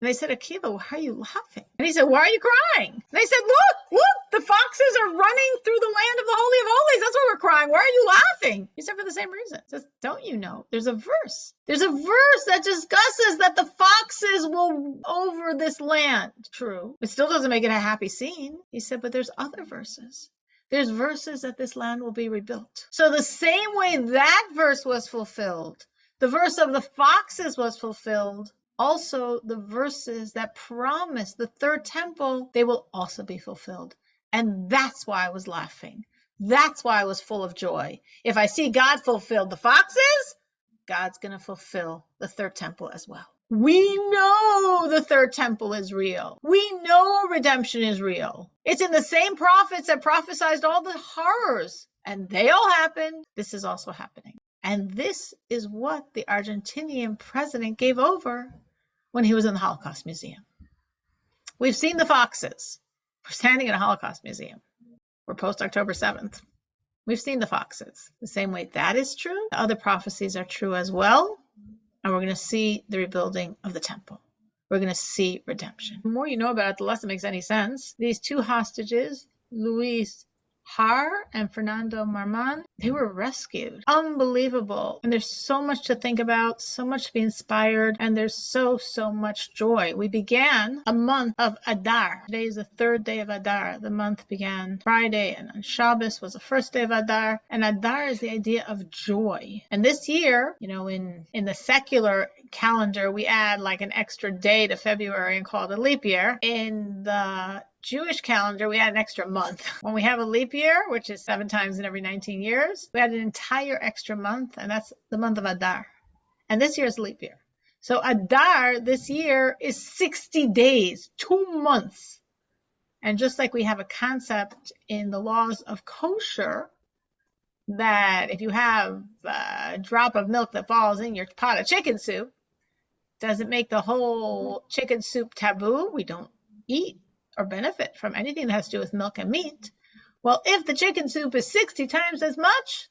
And they said, Akiva, why are you laughing? And he said, why are you crying? And they said, look, the foxes are running through the land of the Holy of Holies. That's why we're crying. Why are you laughing? He said, for the same reason. He says, don't you know? There's a verse. There's a verse that discusses that the foxes will over this land. True. It still doesn't make it a happy scene. He said, but there's other verses. There's verses that this land will be rebuilt. So the same way that verse was fulfilled, the verse of the foxes was fulfilled, also the verses that promise the third temple, they will also be fulfilled. And that's why I was laughing. That's why I was full of joy. If I see God fulfill the foxes, God's going to fulfill the third temple as well. We know the third temple is real. We know redemption is real. It's in the same prophets that prophesied all the horrors, and they all happened. This is also happening. And this is what the Argentinian president gave over when he was in the Holocaust Museum. We've seen the foxes. We're standing in a Holocaust museum. We're post-October 7th. We've seen the foxes. The same way that is true, the other prophecies are true as well. And we're going to see the rebuilding of the temple. We're going to see redemption. The more you know about it, the less it makes any sense. These two hostages, Luis Har and Fernando Marman, they were rescued. Unbelievable. And there's so much to think about, so much to be inspired, and there's so much joy. We began a month of Adar. Today is the third day of Adar. The month began Friday, and on Shabbos was the first day of Adar. And Adar is the idea of joy. And this year, you know, in the secular calendar, we add like an extra day to February and call it a leap year. In the Jewish calendar, we add an extra month. When we have a leap year, which is 7 times in every 19 years, we add an entire extra month, and that's the month of Adar. And this year is leap year. So Adar this year is 60 days, 2 months. And just like we have a concept in the laws of kosher, that if you have a drop of milk that falls in your pot of chicken soup, does it make the whole chicken soup taboo? We don't eat or benefit from anything that has to do with milk and meat. Well, if the chicken soup is 60 times as much,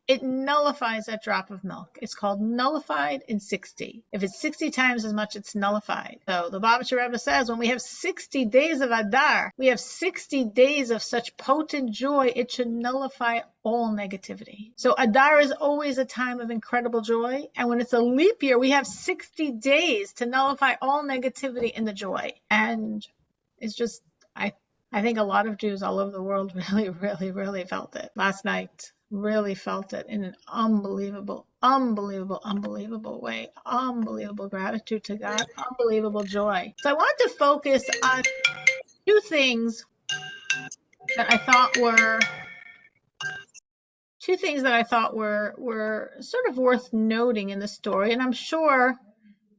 it nullifies that drop of milk. It's called nullified in 60. If it's 60 times as much, it's nullified. So the Lubavitcher Rebbe says when we have 60 days of Adar, we have 60 days of such potent joy, it should nullify all negativity. So Adar is always a time of incredible joy. And when it's a leap year, we have 60 days to nullify all negativity in the joy. And it's just, I think a lot of Jews all over the world really felt it last night. Really felt it in an unbelievable way. Unbelievable gratitude to God. Unbelievable joy. So I want to focus on 2 things that I thought were sort of worth noting in the story. And I'm sure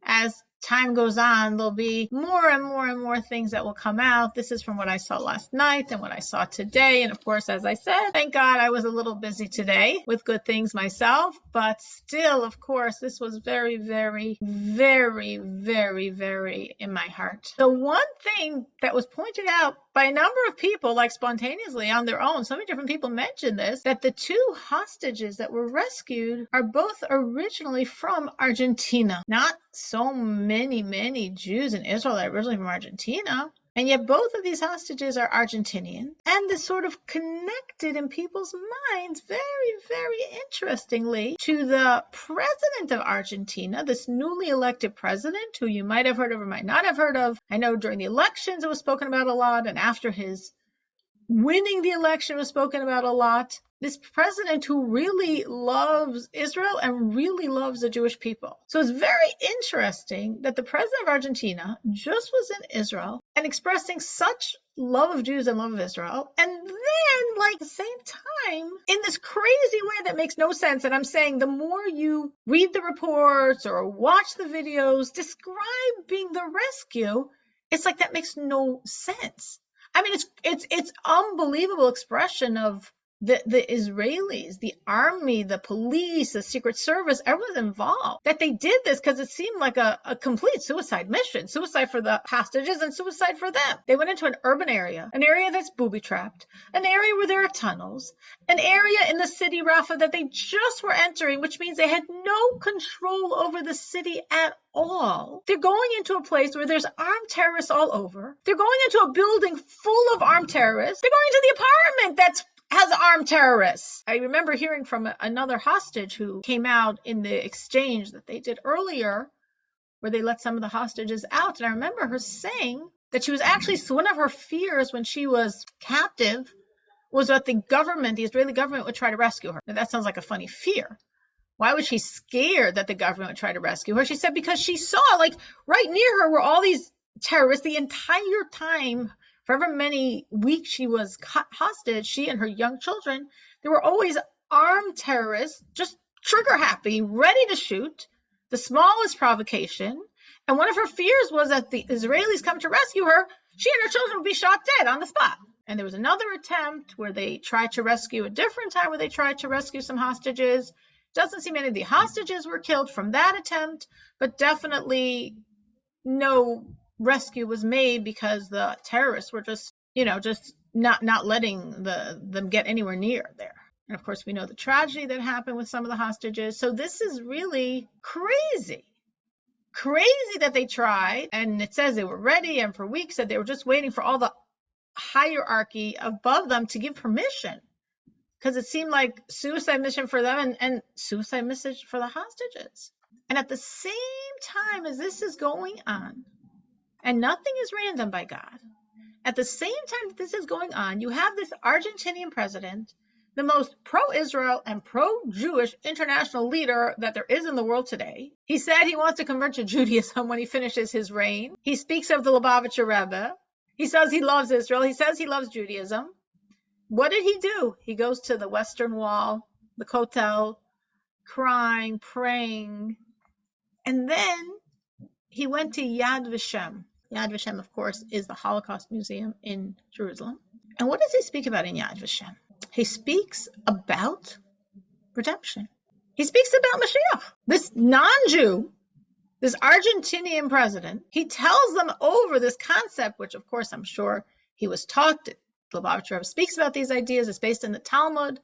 as time goes on, there'll be more and more things that will come out. This is from what I saw last night and what I saw today. And of course, as I said, thank God I was a little busy today with good things myself. But still, of course, this was very in my heart. The one thing that was pointed out by a number of people, like spontaneously on their own, so many different people mentioned this, that the 2 hostages that were rescued are both originally from Argentina. Not so many Jews in Israel that are originally from Argentina. And yet both of these hostages are Argentinian. And this sort of connected in people's minds very interestingly to the president of Argentina, this newly elected president who you might have heard of or might not have heard of. I know during the elections it was spoken about a lot, and after his winning the election was spoken about a lot. This president who really loves Israel and really loves the Jewish people. So it's very interesting that the president of Argentina just was in Israel and expressing such love of Jews and love of Israel. And then, like, at the same time, in this crazy way that makes no sense, and I'm saying the more you read the reports or watch the videos describing the rescue, it's like that makes no sense. I mean, it's unbelievable expression of the Israelis, the army, the police, the Secret Service, everyone's involved, that they did this because it seemed like a complete suicide mission, suicide for the hostages and suicide for them. They went into an urban area, an area that's booby-trapped, an area where there are tunnels, an area in the city, Rafa, that they just were entering, which means they had no control over the city at all. They're going into a place where there's armed terrorists all over. They're going into a building full of armed terrorists. They're going into the apartment that's has armed terrorists. I remember hearing from another hostage who came out in the exchange that they did earlier, where they let some of the hostages out. And I remember her saying that she was actually, one of her fears when she was captive was that the government, the Israeli government, would try to rescue her. Now, that sounds like a funny fear. Why was she scared that the government would try to rescue her? She said because she saw, like, right near her were all these terrorists the entire time. For however many weeks she was hostage, she and her young children, there were always armed terrorists, just trigger happy, ready to shoot, the smallest provocation. And one of her fears was that the Israelis come to rescue her, she and her children would be shot dead on the spot. And there was another attempt where they tried to rescue, a different time where they tried to rescue some hostages. Doesn't seem any of the hostages were killed from that attempt, but definitely no rescue was made because the terrorists were just not letting them get anywhere near there. And of course, we know the tragedy that happened with some of the hostages. So this is really crazy that they tried. And it says they were ready, and for weeks that they were just waiting for all the hierarchy above them to give permission, because it seemed like suicide mission for them and suicide mission for the hostages. And at the same time as this is going on, and nothing is random by God, at the same time that this is going on, you have this Argentinian president, the most pro-Israel and pro-Jewish international leader that there is in the world today. He said he wants to convert to Judaism when he finishes his reign. He speaks of the Lubavitcher Rebbe. He says he loves Israel. He says he loves Judaism. What did he do? He goes to the Western Wall, the Kotel, crying, praying. And then he went to Yad Vashem. Yad Vashem, of course, is the Holocaust Museum in Jerusalem. And what does he speak about in Yad Vashem? He speaks about redemption. He speaks about Mashiach. This non-Jew, this Argentinian president, he tells them over this concept, which of course I'm sure he was taught. The Lubavitcher Rebbe speaks about these ideas. It's based in the Talmud.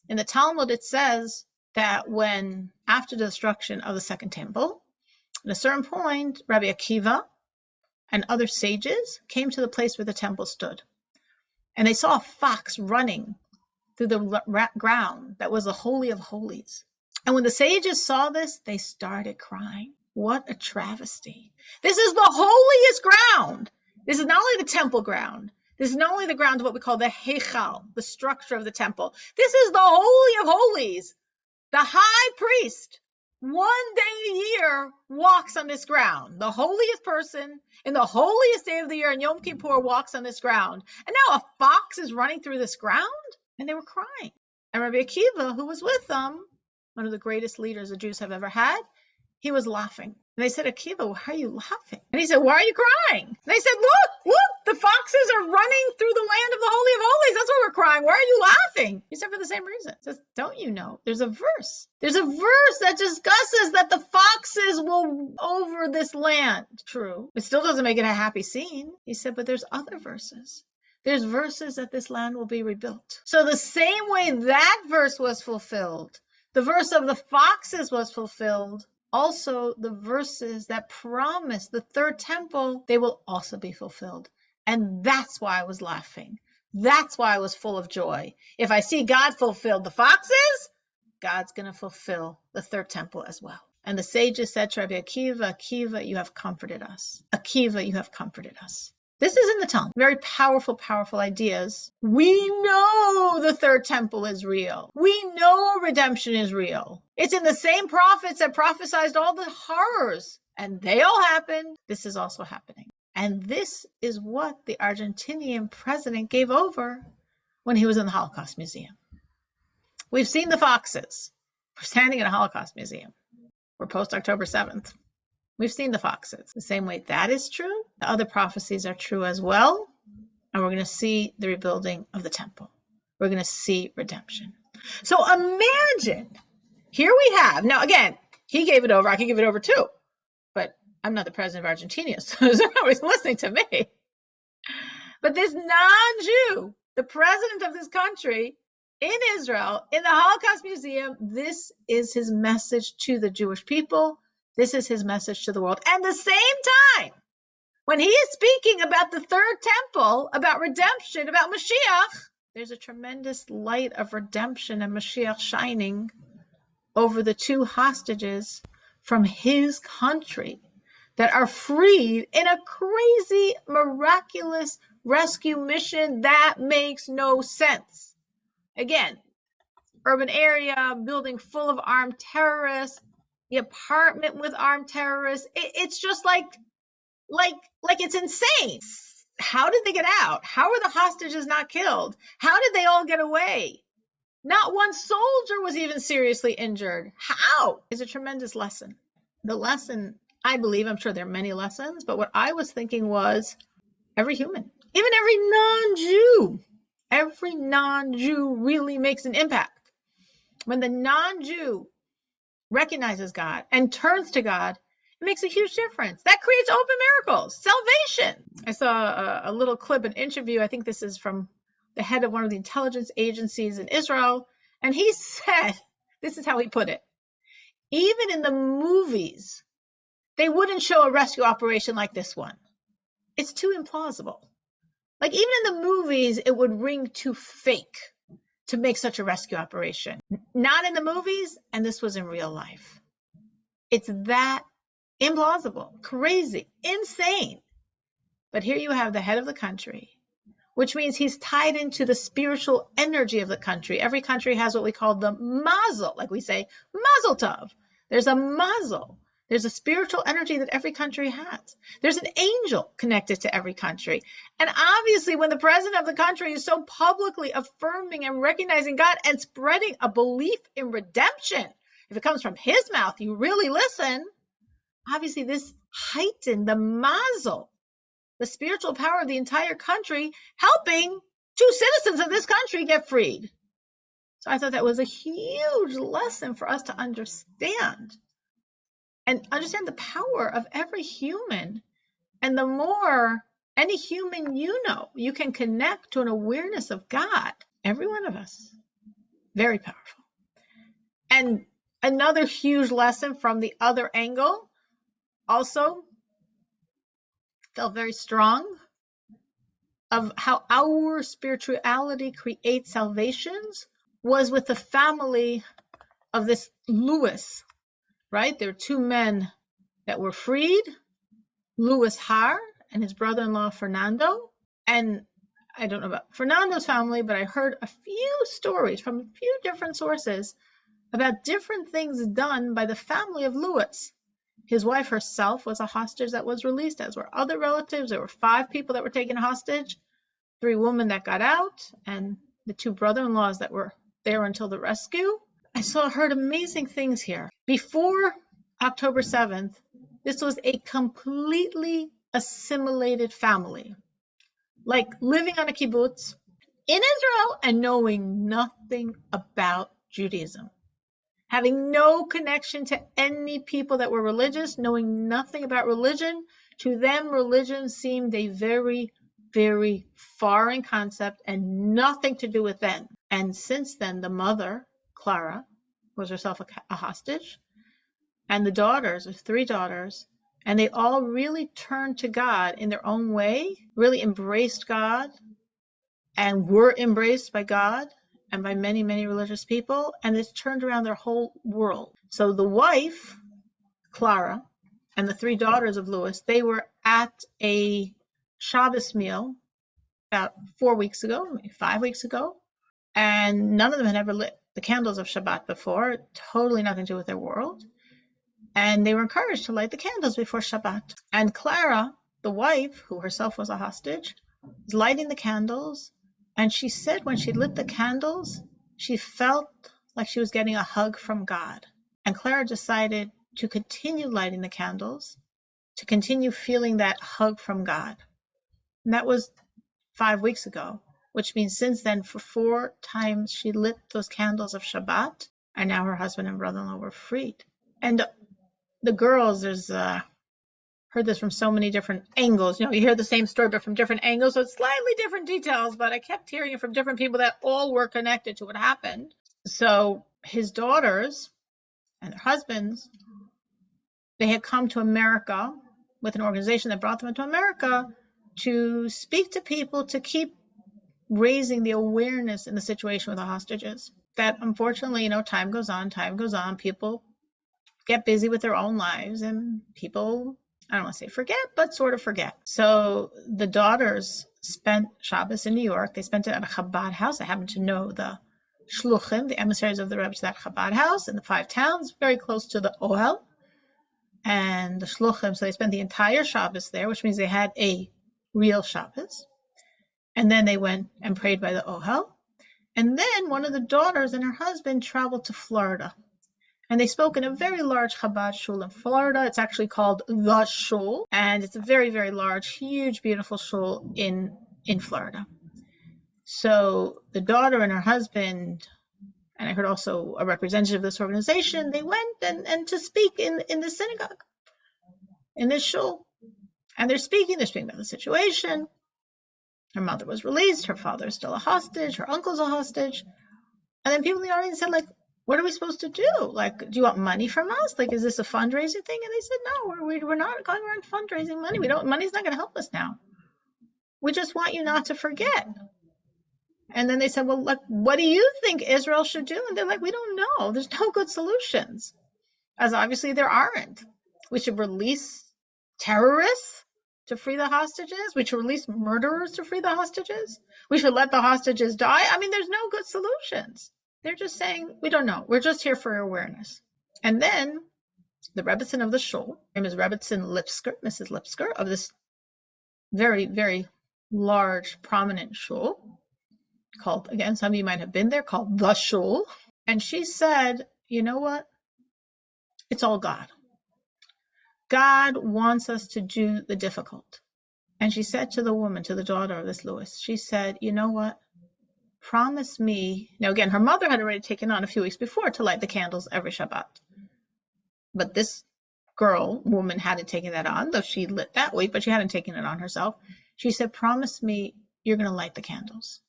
In the Talmud, it says that when, after the destruction of the Second Temple, at a certain point, Rabbi Akiva and other sages came to the place where the temple stood. And they saw a fox running through the ground that was the Holy of Holies. And when the sages saw this, they started crying. What a travesty. This is the holiest ground. This is not only the temple ground. This is not only the ground of what we call the Heichal, the structure of the temple. This is the Holy of Holies. The high priest, one day a year, walks on this ground. The holiest person in the holiest day of the year in Yom Kippur walks on this ground. And now a fox is running through this ground? And they were crying. And Rabbi Akiva, who was with them, one of the greatest leaders the Jews have ever had, he was laughing. And they said, Akiva, why are you laughing? And he said, why are you crying? And they said, look, the foxes are running through the land of the Holy of Holies. That's why we're crying. Why are you laughing? He said, for the same reason. He says, don't you know? There's a verse. There's a verse that discusses that the foxes will over this land. True. It still doesn't make it a happy scene. He said, but there's other verses. There's verses that this land will be rebuilt. So the same way that verse was fulfilled, the verse of the foxes was fulfilled, also the verses that promise the third temple, they will also be fulfilled. And that's why I was laughing. That's why I was full of joy. If I see God fulfilled the foxes, God's going to fulfill the third temple as well. And the sages said to Rabbi Akiva, Akiva, you have comforted us. Akiva, you have comforted us. This is in the Talmud. Very powerful, powerful ideas. We know the third temple is real. We know redemption is real. It's in the same prophets that prophesied all the horrors. And they all happened. This is also happening. And this is what the Argentinian president gave over when he was in the Holocaust Museum. We've seen the foxes. We're standing in a Holocaust Museum. We're post-October 7th. We've seen the foxes. The same way that is true, the other prophecies are true as well. And we're going to see the rebuilding of the temple. we're going to see redemption. So imagine, here we have, now again, he gave it over, I could give it over too, but I'm not the president of Argentina, so nobody's listening to me. But this non-Jew, the president of this country in Israel, in the Holocaust Museum, this is his message to the Jewish people. This is his message to the world. And at the same time, when he is speaking about the third temple, about redemption, about Mashiach, there's a tremendous light of redemption and Mashiach shining over the two hostages from his country that are freed in a crazy, miraculous rescue mission that makes no sense. Again, urban area, building full of armed terrorists, the apartment with armed terrorists. It's just like it's insane. How did they get out? How were the hostages not killed? How did they all get away? Not one soldier was even seriously injured. How? Is a tremendous lesson. The lesson, I believe, I'm sure there are many lessons, but what I was thinking was every human, even every non-Jew really makes an impact. When the non-Jew recognizes God and turns to God, it makes a huge difference. That creates open miracles, salvation. I saw a little clip, an interview. I think this is from the head of one of the intelligence agencies in Israel. And he said, this is how he put it. Even in the movies, they wouldn't show a rescue operation like this one. It's too implausible. Like even in the movies, it would ring too fake to make such a rescue operation. Not in the movies, and this was in real life. It's that implausible, crazy, insane. But here you have the head of the country, which means he's tied into the spiritual energy of the country. Every country has what we call the mazel, like we say, mazel tov. There's a mazel. There's a spiritual energy that every country has. There's an angel connected to every country. And obviously, when the president of the country is so publicly affirming and recognizing God and spreading a belief in redemption, if it comes from his mouth, you really listen. Obviously, this heightened the mazel, the spiritual power of the entire country, helping two citizens of this country get freed. So I thought that was a huge lesson for us to understand. And understand the power of every human. And the more any human you know, you can connect to an awareness of God. Every one of us. Very powerful. And another huge lesson from the other angle, also felt very strong, of how our spirituality creates salvations, was with the family of this Louis. Right? There are two men that were freed, Louis Har and his brother-in-law, Fernando. And I don't know about Fernando's family, but I heard a few stories from a few different sources about different things done by the family of Louis. His wife herself was a hostage that was released, as were other relatives. There were 5 people that were taken hostage, 3 women that got out, and the 2 brother-in-laws that were there until the rescue. I heard amazing things here. Before October 7th, this was a completely assimilated family, like living on a kibbutz in Israel and knowing nothing about Judaism, having no connection to any people that were religious, knowing nothing about religion. To them, religion seemed a very, very foreign concept and nothing to do with them. And since then, the mother, Clara, was herself a hostage, and the daughters, 3 daughters, and they all really turned to God in their own way, really embraced God, and were embraced by God and by many, many religious people, and it's turned around their whole world. So the wife, Clara, and the 3 daughters of Louis, they were at a Shabbos meal about 4 weeks ago, maybe 5 weeks ago, and none of them had ever lit the candles of Shabbat before, totally nothing to do with their world. And they were encouraged to light the candles before Shabbat. And Clara, the wife, who herself was a hostage, was lighting the candles. And she said when she lit the candles, she felt like she was getting a hug from God. And Clara decided to continue lighting the candles, to continue feeling that hug from God. And that was 5 weeks ago. which means since then, for 4 times, she lit those candles of Shabbat, and now her husband and brother-in-law were freed. And the girls, there's heard this from so many different angles. You hear the same story, but from different angles, so it's slightly different details, but I kept hearing it from different people that all were connected to what happened. So his daughters and their husbands, they had come to America with an organization that brought them into America to speak to people to keep raising the awareness in the situation with the hostages. That unfortunately, time goes on, people get busy with their own lives, and people, I don't want to say forget, but sort of forget. So the daughters spent Shabbos in New York. They spent it at a Chabad house. I happen to know the shluchim, the emissaries of the Rebbe, to that Chabad house in the 5 towns, very close to the Ohel. And the shluchim, so they spent the entire Shabbos there, which means they had a real Shabbos. And then they went and prayed by the Ohel. And then one of the daughters and her husband traveled to Florida. And they spoke in a very large Chabad shul in Florida. It's actually called The Shul. And it's a very, very large, huge, beautiful shul in Florida. So the daughter and her husband, and I heard also a representative of this organization, they went and to speak in the synagogue, in this shul. And they're speaking about the situation. Her mother was released. Her father is still a hostage. Her uncle's a hostage. And then people in the audience said, what are we supposed to do? Do you want money from us? Is this a fundraising thing? And they said, no, we're not going around fundraising money. Money's not going to help us now. We just want you not to forget. And then they said, well, what do you think Israel should do? And they're like, we don't know. There's no good solutions. As obviously there aren't. We should release terrorists to free the hostages. We should release murderers to free the hostages. We should let the hostages die. There's no good solutions. They're just saying, we don't know. We're just here for awareness. And then the Rebbetzin of the shul, her name is Rebbetzin Lipsker, Mrs. Lipsker, of this very, very large, prominent shul, called, again, some of you might have been there, called The Shul. And she said, you know what? It's all God. God wants us to do the difficult. And she said to the woman, to the daughter of this Lewis, she said, you know what? Promise me. Now, again, her mother had already taken on a few weeks before to light the candles every Shabbat. But this woman hadn't taken that on, though she lit that week, but she hadn't taken it on herself. She said, promise me you're going to light the candles.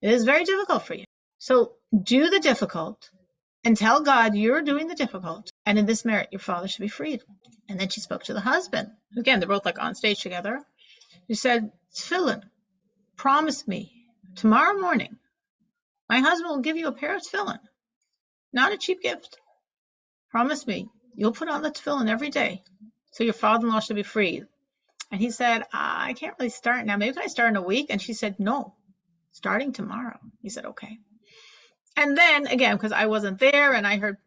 It is very difficult for you. So do the difficult and tell God you're doing the difficult. And in this merit, your father should be freed. And then she spoke to the husband. Again, they're both on stage together. She said, Tefillin, promise me tomorrow morning, my husband will give you a pair of tefillin, not a cheap gift. Promise me, you'll put on the tefillin every day, so your father-in-law should be freed. And he said, I can't really start now. Maybe can I start in a week? And she said, no, starting tomorrow. He said, okay. And then, again, because I wasn't there, and I heard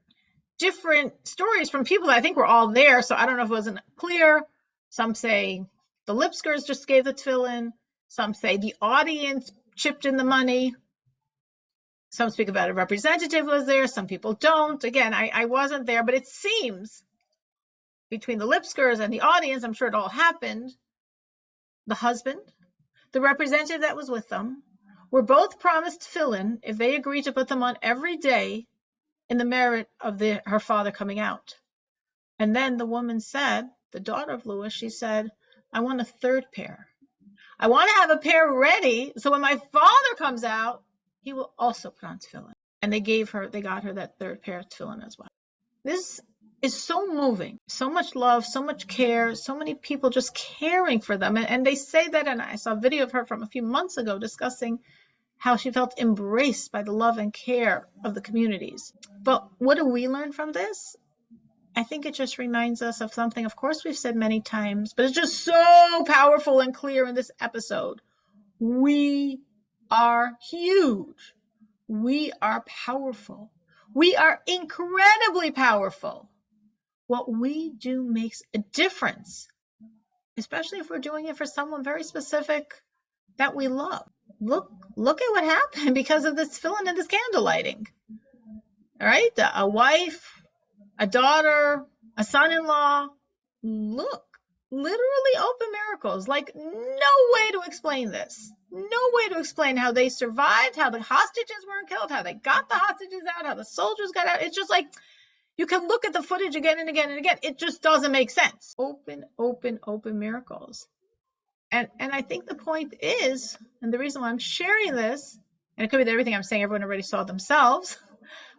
different stories from people that I think were all there, so I don't know if it wasn't clear. Some say the Lipskers just gave the tefillin. Some say the audience chipped in the money. Some speak about a representative was there. Some people don't. Again, I wasn't there, but it seems between the Lipskers and the audience, I'm sure it all happened. The husband, the representative that was with them, were both promised tefillin if they agreed to put them on every day in the merit of her father coming out. And then the woman said, the daughter of Lewis, she said, I want a third pair. I want to have a pair ready so when my father comes out, he will also put on tefillin. And they got her that third pair of tefillin as well. This is so moving, so much love, so much care, so many people just caring for them. And they say that, and I saw a video of her from a few months ago discussing how she felt embraced by the love and care of the communities. But what do we learn from this? I think it just reminds us of something, of course, we've said many times, but it's just so powerful and clear in this episode. We are huge. We are powerful. We are incredibly powerful. What we do makes a difference, especially if we're doing it for someone very specific that we love. Look at what happened because of this tefillin and this candle lighting. All right, a wife, a daughter, a son-in-law. Look literally open miracles. Like, no way to explain this. No way to explain how they survived, how the hostages weren't killed, how they got the hostages out, how the soldiers got out. It's just like, you can look at the footage again and again and again. It just doesn't make sense. Open miracles. And I think the point is, and the reason why I'm sharing this, and it could be that everything I'm saying everyone already saw themselves,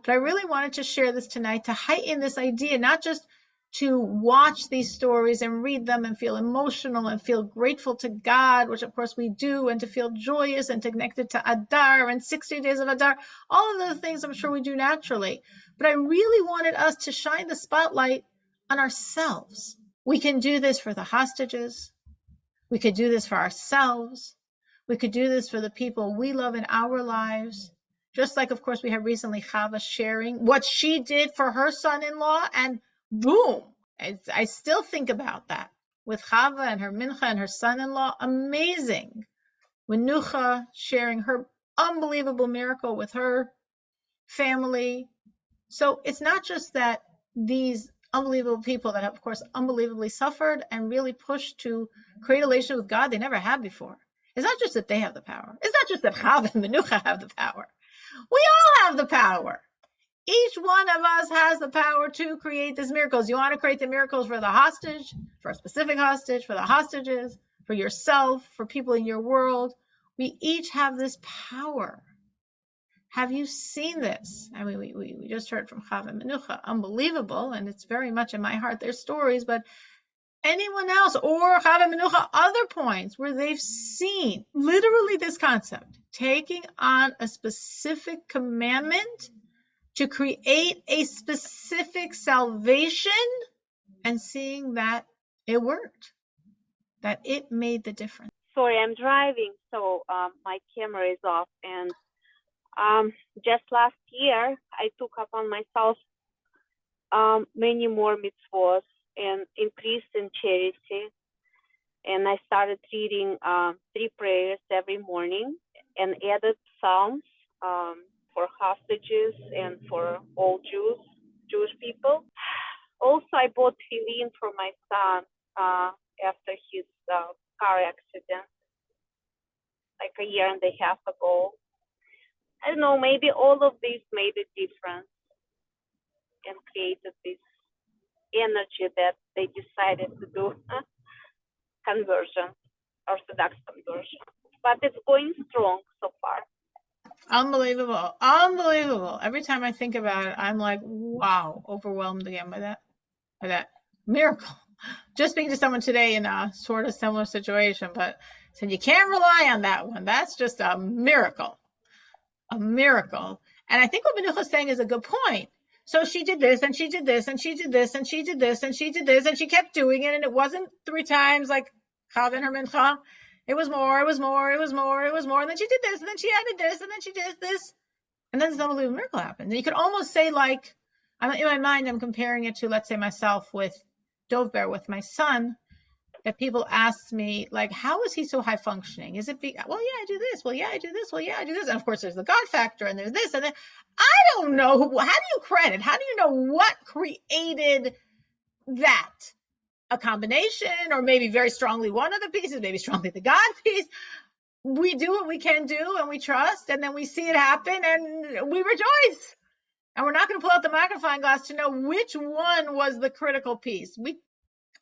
but I really wanted to share this tonight to heighten this idea, not just to watch these stories and read them and feel emotional and feel grateful to God, which of course we do, and to feel joyous and connected to Adar and 60 days of Adar, all of the things I'm sure we do naturally. But I really wanted us to shine the spotlight on ourselves. We can do this for the hostages. We could do this for ourselves. We could do this for the people we love in our lives. Just like, of course, we had recently Chava sharing what she did for her son-in-law, and boom, I still think about that with Chava and her mincha and her son-in-law. Amazing. Menucha sharing her unbelievable miracle with her family. So it's not just that these unbelievable people that have, of course, unbelievably suffered and really pushed to create a relationship with God they never had before. It's not just that they have the power. It's not just that Chava and Menucha have the power. We all have the power. Each one of us has the power to create these miracles. You want to create the miracles for the hostage, for a specific hostage, for the hostages, for yourself, for people in your world. We each have this power. Have you seen this? I mean, we just heard from Chava and Menucha, unbelievable, and it's very much in my heart, their stories, but anyone else, or Chava and Menucha, other points where they've seen literally this concept, taking on a specific commandment to create a specific salvation and seeing that it worked, that it made the difference. Sorry, I'm driving, so my camera is off. And just last year, I took upon myself many more mitzvahs and increased in charity. And I started reading 3 prayers every morning and added psalms for hostages and for all Jewish people. Also, I bought tefillin for my son after his car accident, like a year and a half ago. I don't know, maybe all of this made a difference and created this energy that they decided to do conversion, Orthodox conversion. But it's going strong so far. Unbelievable. Unbelievable. Every time I think about it, I'm like, wow, overwhelmed again by that miracle. Just speaking to someone today in a sort of similar situation, but said you can't rely on that one. That's just a miracle. A miracle. And I think what Menucha is saying is a good point. So she did this, and she did this, and she did this, and she did this, and she did this, and she kept doing it, and it wasn't 3 times like Chava and her mincha. It was more, it was more, it was more, it was more, and then she did this, and then she added this, and then she did this, and then this unbelievable miracle happened. And you could almost say, like, in my mind, I'm comparing it to, let's say, myself with Dovber, with my son, that people ask me, like, how is he so high functioning? Is it, well, yeah, I do this. Well, yeah, I do this. Well, yeah, I do this. And of course, there's the God factor, and there's this, and then I don't know. How do you credit? How do you know what created that? A combination, or maybe very strongly one of the pieces, maybe strongly the God piece. We do what we can do, and we trust, and then we see it happen, and we rejoice. And we're not going to pull out the magnifying glass to know which one was the critical piece. We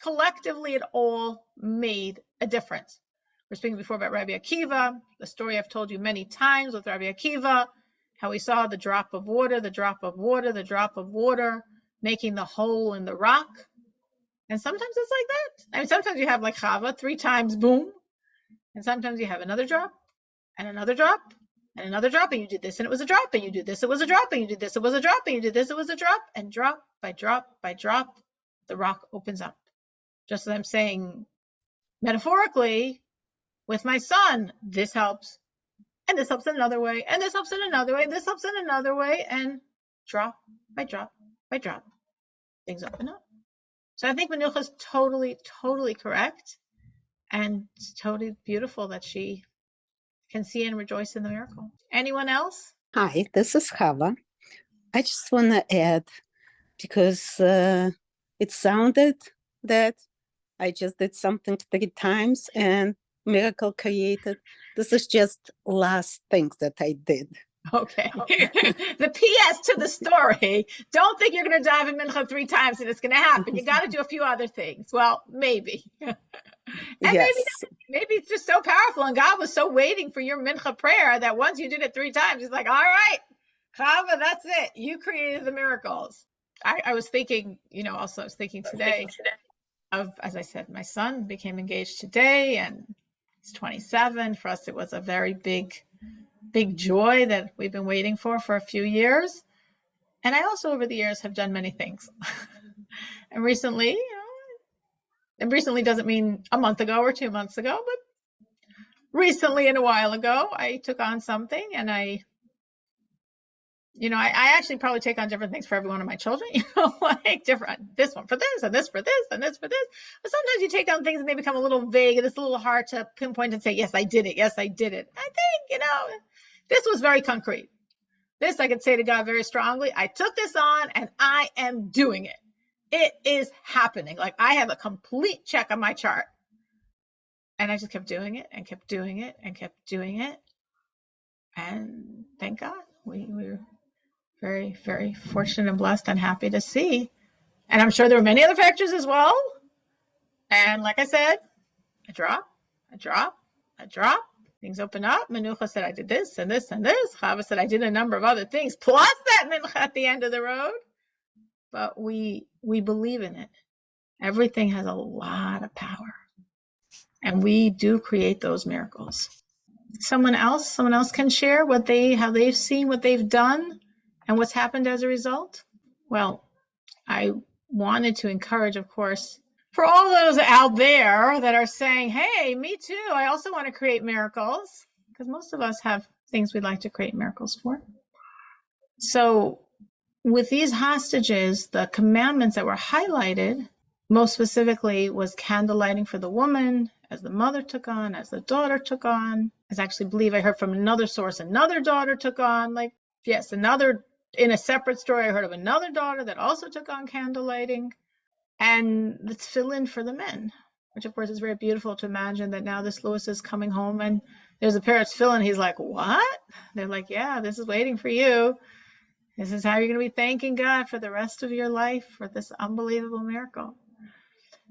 collectively, it all made a difference. We're speaking before about Rabbi Akiva, the story I've told you many times with Rabbi Akiva, how we saw the drop of water, the drop of water, the drop of water, making the hole in the rock. And sometimes it's like that. I mean, sometimes you have like Chava, 3 times, boom. And sometimes you have another drop, and another drop, and another drop, and you did this, and it was a drop, and you did this, it was a drop, and you did this, it was a drop, and you did this, it was a drop, and drop by drop by drop, the rock opens up. Just as I'm saying, metaphorically, with my son, this helps, and this helps in another way, and this helps in another way, and this helps in another way, and drop by drop by drop, things open up. So I think Menucha is totally, totally correct, and it's totally beautiful that she can see and rejoice in the miracle. Anyone else? Hi, this is Chava. I just want to add, because it sounded that I just did something 3 times and miracle created. This is just last things that I did. Okay. The PS to the story. Don't think you're going to dive in mincha 3 times and it's going to happen. You got to do a few other things. Well, maybe. And Yes. maybe it's just so powerful. And God was so waiting for your mincha prayer that once you did it 3 times, he's like, all right, Chava, that's it. You created the miracles. I was thinking, also I was thinking today of, as I said, my son became engaged today and he's 27. For us, it was a very big joy that we've been waiting for a few years. And I also, over the years, have done many things. And recently, and recently doesn't mean a month ago or 2 months ago, but recently and a while ago, I took on something and I actually probably take on different things for every one of my children, like different, this one for this and this for this and this for this. But sometimes you take on things and they become a little vague and it's a little hard to pinpoint and say, yes, I did it. Yes, I did it. I think, this was very concrete. This I could say to God very strongly. I took this on and I am doing it. It is happening. Like I have a complete check on my chart. And I just kept doing it and kept doing it and kept doing it. And thank God we were very, very fortunate and blessed and happy to see. And I'm sure there were many other factors as well. And like I said, a drop. Things open up. Menucha said, I did this and this and this. Chava said, I did a number of other things, plus that mincha at the end of the road. But we believe in it. Everything has a lot of power. And we do create those miracles. Someone else can share how they've seen, what they've done, and what's happened as a result. Well, I wanted to encourage, of course, for all those out there that are saying, hey, me too, I also want to create miracles, because most of us have things we'd like to create miracles for. So with these hostages, the commandments that were highlighted, most specifically was candle lighting for the woman, as the mother took on, as the daughter took on. I actually believe I heard from another source, another daughter took on, in a separate story, I heard of another daughter that also took on candle lighting. And the tefillin for the men, which of course is very beautiful to imagine that now this Louis is coming home and there's a pair of tefillin. He's like, what? They're like, yeah, this is waiting for you. This is how you're going to be thanking God for the rest of your life for this unbelievable miracle.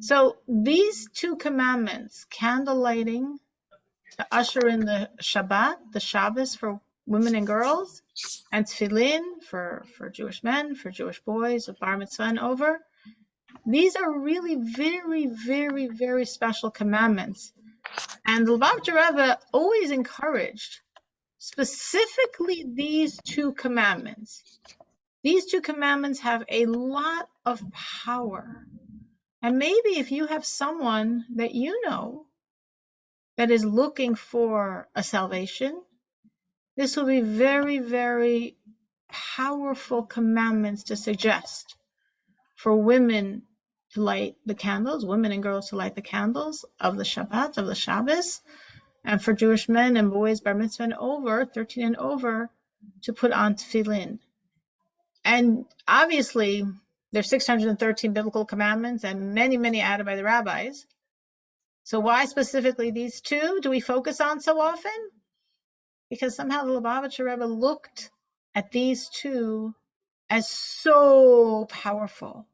So these 2 commandments, candle lighting to usher in the Shabbat, the Shabbos for women and girls, and tefillin for Jewish men, for Jewish boys with bar mitzvah and over. These are really very, very, very special commandments. And the Lubavitcher Rebbe always encouraged specifically these 2 commandments. These 2 commandments have a lot of power. And maybe if you have someone that you know that is looking for a salvation, this will be very, very powerful commandments to suggest for women to light the candles, women and girls to light the candles of the Shabbat, of the Shabbos, and for Jewish men and boys, bar mitzvah and over, 13 and over, to put on tefillin. And obviously, there's 613 biblical commandments and many, many added by the rabbis. So why specifically these 2 do we focus on so often? Because somehow the Lubavitcher Rebbe looked at these 2 as so powerful.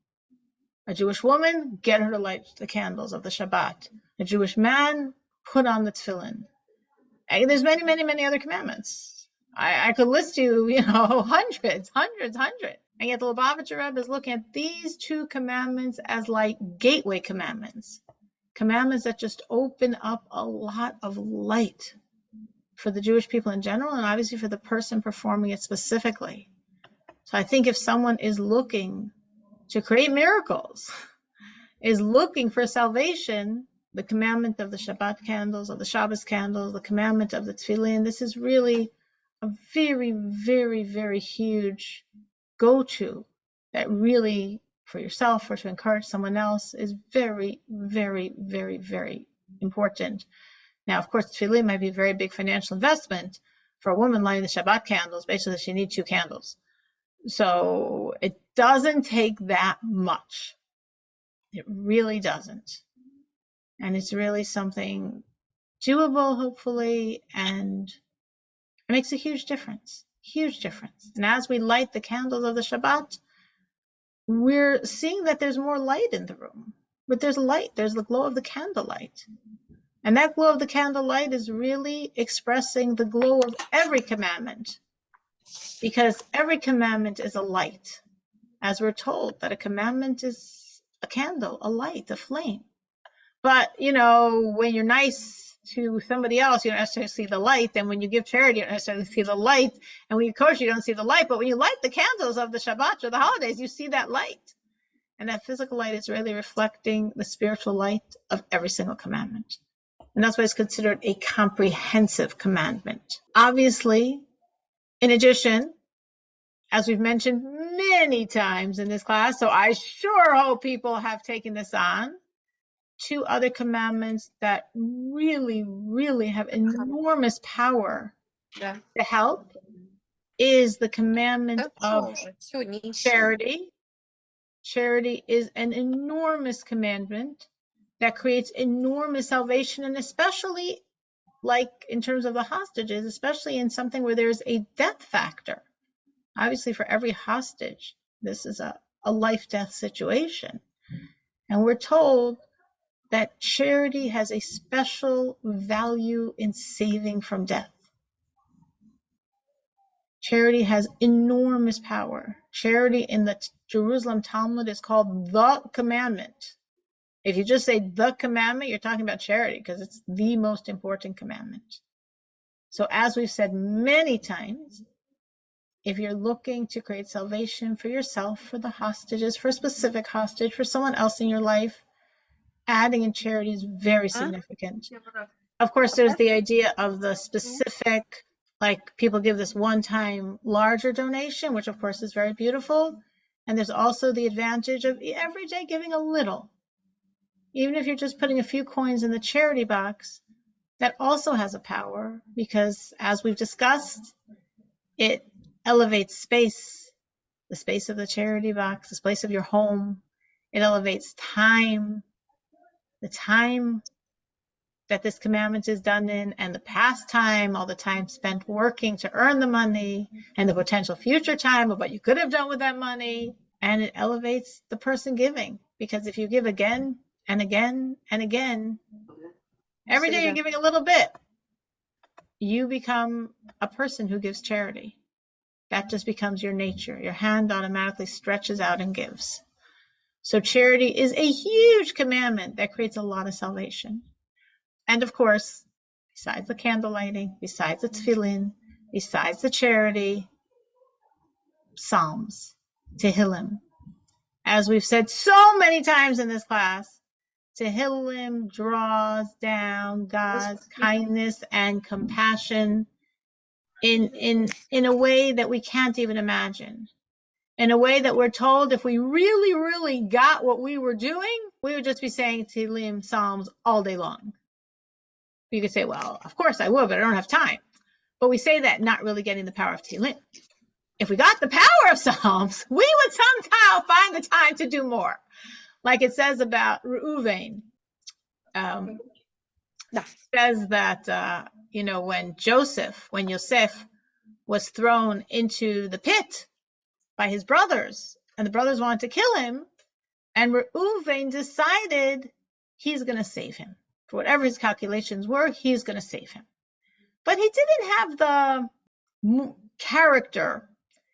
A Jewish woman, get her to light the candles of the Shabbat. A Jewish man, put on the tefillin. And there's many, many, many other commandments. I could list you, hundreds. And yet the Lubavitcher Rebbe is looking at these 2 commandments as like gateway commandments. Commandments that just open up a lot of light for the Jewish people in general, and obviously for the person performing it specifically. So I think if someone is looking to create miracles, is looking for salvation, the commandment of the Shabbat candles, of the Shabbos candles, the commandment of the tefillin, this is really a very, very, very huge go-to that really, for yourself or to encourage someone else, is very, very, very, very important. Now, of course, tefillin might be a very big financial investment. For a woman lighting the Shabbat candles, basically she needs 2 candles. So it doesn't take that much. It really doesn't. And it's really something doable, hopefully, and it makes a huge difference. Huge difference. And as we light the candles of the Shabbat, we're seeing that there's more light in the room. But there's light, there's the glow of the candlelight. And that glow of the candlelight is really expressing the glow of every commandment, because every commandment is a light. As we're told that a commandment is a candle, a light, a flame. But, you know, when you're nice to somebody else, you don't necessarily see the light. And when you give charity, you don't necessarily see the light. And when you kosher, you don't see the light. But when you light the candles of the Shabbat or the holidays, you see that light. And that physical light is really reflecting the spiritual light of every single commandment. And that's why it's considered a comprehensive commandment. Obviously, in addition, as we've mentioned many times in this class, so I sure hope people have taken this on, 2 other commandments that really, really have enormous power to help is the commandment of charity. Charity is an enormous commandment that creates enormous salvation, and especially like in terms of the hostages, especially in something where there's a death factor. Obviously, for every hostage, this is a life-death situation. And we're told that charity has a special value in saving from death. Charity has enormous power. Charity in the Jerusalem Talmud is called the commandment. If you just say the commandment, you're talking about charity because it's the most important commandment. So as we've said many times, if you're looking to create salvation for yourself, for the hostages, for a specific hostage, for someone else in your life, adding in charity is very significant. Of course, there's the idea of the specific, like people give this one-time larger donation, which of course is very beautiful. And there's also the advantage of every day giving a little. Even if you're just putting a few coins in the charity box, that also has a power because, as we've discussed, it elevates space, the space of the charity box, the space of your home. It elevates time, the time that this commandment is done in, and the past time, all the time spent working to earn the money, and the potential future time of what you could have done with that money. And it elevates the person giving, because if you give again and again and again, every day you're giving a little bit, you become a person who gives charity. That just becomes your nature. Your hand automatically stretches out and gives. So charity is a huge commandment that creates a lot of salvation. And of course, besides the candle lighting, besides the tefillin, besides the charity, Psalms, Tehillim. As we've said so many times in this class, Tehillim draws down God's kindness and compassion in a way that we can't even imagine. In a way that we're told if we really, really got what we were doing, we would just be saying Tehillim, Psalms all day long. You could say, well, of course I would, but I don't have time. But we say that not really getting the power of Tehillim. If we got the power of Psalms, we would somehow find the time to do more. Like it says about Reuven. Says that, when Yosef was thrown into the pit by his brothers, and the brothers wanted to kill him, and Reuven decided he's going to save him. For whatever his calculations were, he's going to save him. But he didn't have the character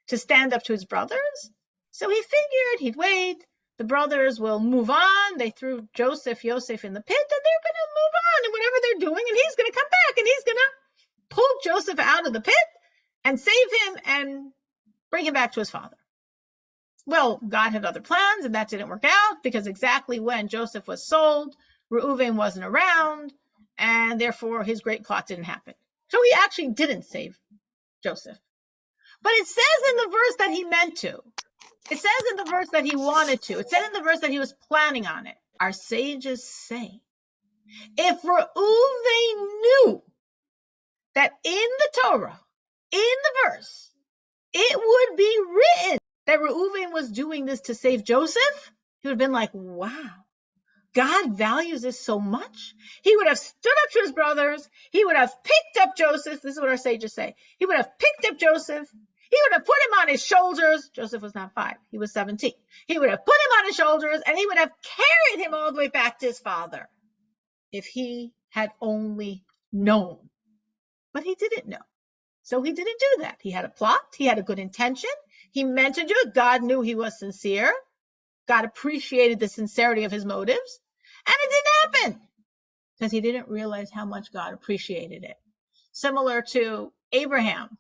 to stand up to his brothers, so he figured he'd wait. The brothers will move on. They threw Yosef in the pit, and they're going to move on and whatever they're doing, and he's going to come back, and he's going to pull Joseph out of the pit and save him and bring him back to his father. Well, God had other plans, and that didn't work out because exactly when Joseph was sold, Reuven wasn't around, and therefore his great plot didn't happen. So he actually didn't save Joseph. But it says in the verse that he meant to. It says in the verse that he wanted to. It said in the verse that he was planning on it. Our sages say, if Reuven knew that in the Torah, in the verse, it would be written that Reuven was doing this to save Joseph, he would have been like, wow, God values this so much. He would have stood up to his brothers. He would have picked up Joseph. This is what our sages say. He would have picked up Joseph. He would have put him on his shoulders. Joseph was not 5. He was 17. He would have put him on his shoulders, and he would have carried him all the way back to his father if he had only known. But he didn't know. So he didn't do that. He had a plot. He had a good intention. He meant to do it. God knew he was sincere. God appreciated the sincerity of his motives. And it didn't happen because he didn't realize how much God appreciated it. Similar to Abraham.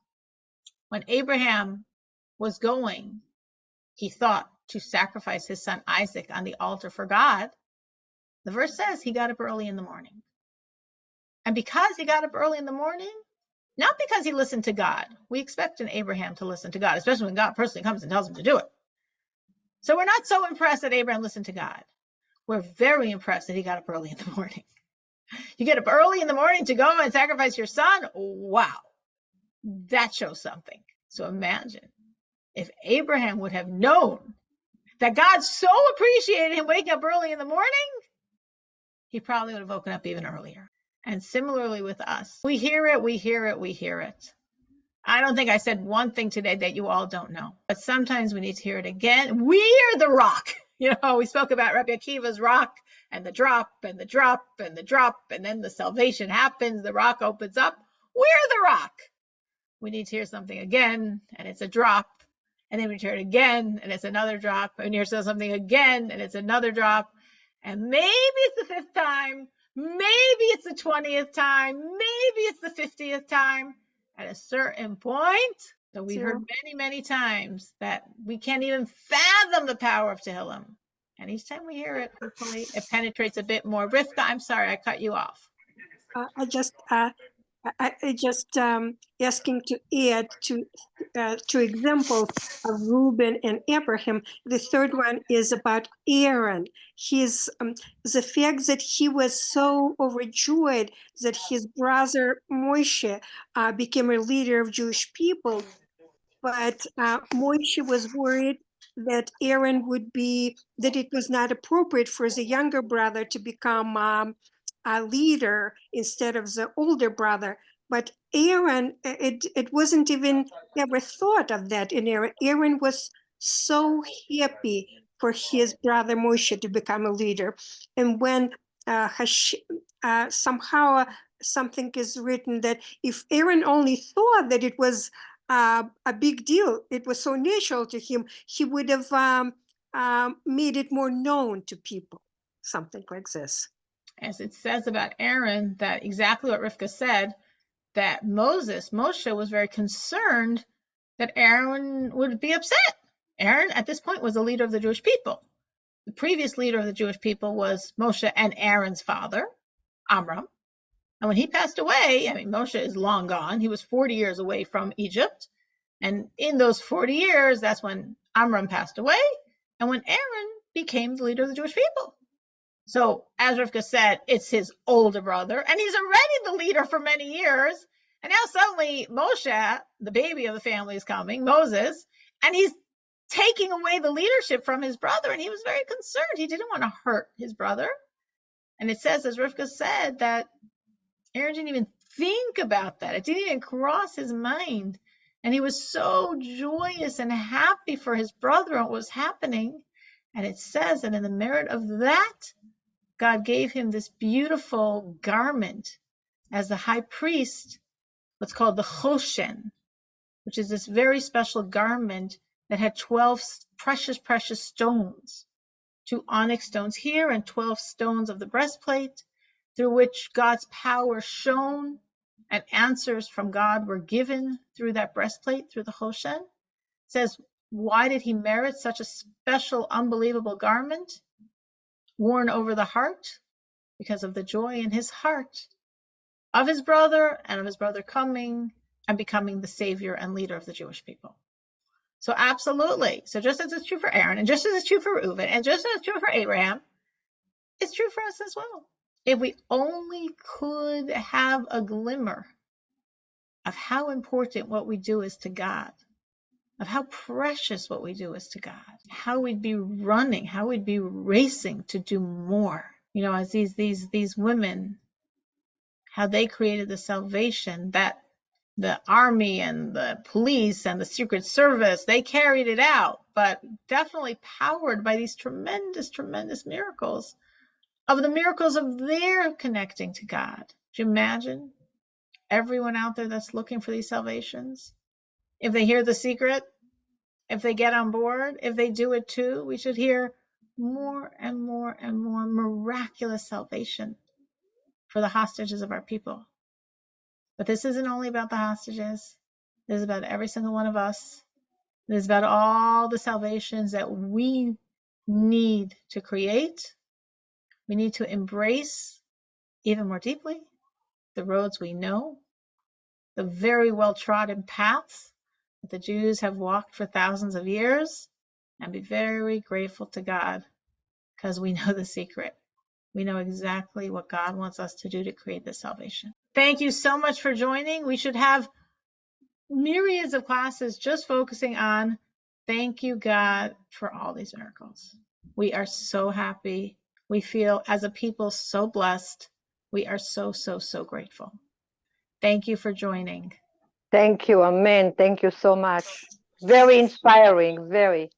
When Abraham was going, he thought to sacrifice his son Isaac on the altar for God. The verse says he got up early in the morning. And because he got up early in the morning, not because he listened to God. We expect an Abraham to listen to God, especially when God personally comes and tells him to do it. So we're not so impressed that Abraham listened to God. We're very impressed that he got up early in the morning. You get up early in the morning to go and sacrifice your son? Wow, that shows something. So imagine if Abraham would have known that God so appreciated him waking up early in the morning, he probably would have woken up even earlier. And similarly with us, we hear it, we hear it, we hear it. I don't think I said one thing today that you all don't know, but sometimes we need to hear it again. We are the rock. You know, we spoke about Rabbi Akiva's rock and the drop and the drop and the drop, and then the salvation happens, the rock opens up. We're the rock. We need to hear something again, and it's a drop. And then we hear it again, and it's another drop. And you hear something again, and it's another drop. And maybe it's the 5th time. Maybe it's the 20th time. Maybe it's the 50th time. At a certain point, that we've heard many, many times, that we can't even fathom the power of Tehillim. And each time we hear it, hopefully it penetrates a bit more. Rivka, I'm sorry, I cut you off. I just asking to add two examples of Reuben and Abraham. The third one is about Aaron. His the fact that he was so overjoyed that his brother Moshe became a leader of Jewish people, but Moshe was worried that Aaron would be, that it was not appropriate for the younger brother to become a leader instead of the older brother. But Aaron, it wasn't even ever thought of that in Aaron. Aaron was so happy for his brother Moshe to become a leader. And when somehow something is written that if Aaron only thought that it was a big deal, it was so natural to him, he would have made it more known to people, something like this. As it says about Aaron, that exactly what Rivka said, that Moshe was very concerned that Aaron would be upset. Aaron, at this point, was the leader of the Jewish people. The previous leader of the Jewish people was Moshe and Aaron's father, Amram. And when he passed away, I mean, Moshe is long gone. He was 40 years away from Egypt. And in those 40 years, that's when Amram passed away and when Aaron became the leader of the Jewish people. So as Rivka said, it's his older brother, and he's already the leader for many years. And now suddenly Moshe, the baby of the family, is coming, Moses, and he's taking away the leadership from his brother. And he was very concerned. He didn't want to hurt his brother. And it says, as Rivka said, that Aaron didn't even think about that. It didn't even cross his mind. And he was so joyous and happy for his brother and what was happening. And it says that in the merit of that, God gave him this beautiful garment as the high priest, what's called the Choshen, which is this very special garment that had 12 precious, precious stones, 2 onyx stones here and 12 stones of the breastplate, through which God's power shone and answers from God were given through that breastplate, through the Choshen. It says, why did he merit such a special, unbelievable garment worn over the heart? Because of the joy in his heart of his brother and of his brother coming and becoming the savior and leader of the Jewish people. So absolutely. So just as it's true for Aaron, and just as it's true for Reuben, and just as it's true for Abraham, it's true for us as well. If we only could have a glimmer of how important what we do is to God, of how precious what we do is to God, how we'd be running, how we'd be racing to do more. You know, as these women, how they created the salvation that the army and the police and the Secret Service, they carried it out, but definitely powered by these tremendous, tremendous miracles of the miracles of their connecting to God. Do you imagine everyone out there that's looking for these salvations? If they hear the secret, if they get on board, if they do it too, we should hear more and more and more miraculous salvation for the hostages of our people. But this isn't only about the hostages. This is about every single one of us. It is about all the salvations that we need to create. We need to embrace even more deeply the roads we know, the very well-trodden paths that the Jews have walked for thousands of years, and be very grateful to God because we know the secret. We know exactly what God wants us to do to create this salvation. Thank you so much for joining. We should have myriads of classes just focusing on thank you, God, for all these miracles. We are so happy. We feel as a people so blessed. We are so, so, so grateful. Thank you for joining. Thank you. Amen. Thank you so much. Very inspiring. Very.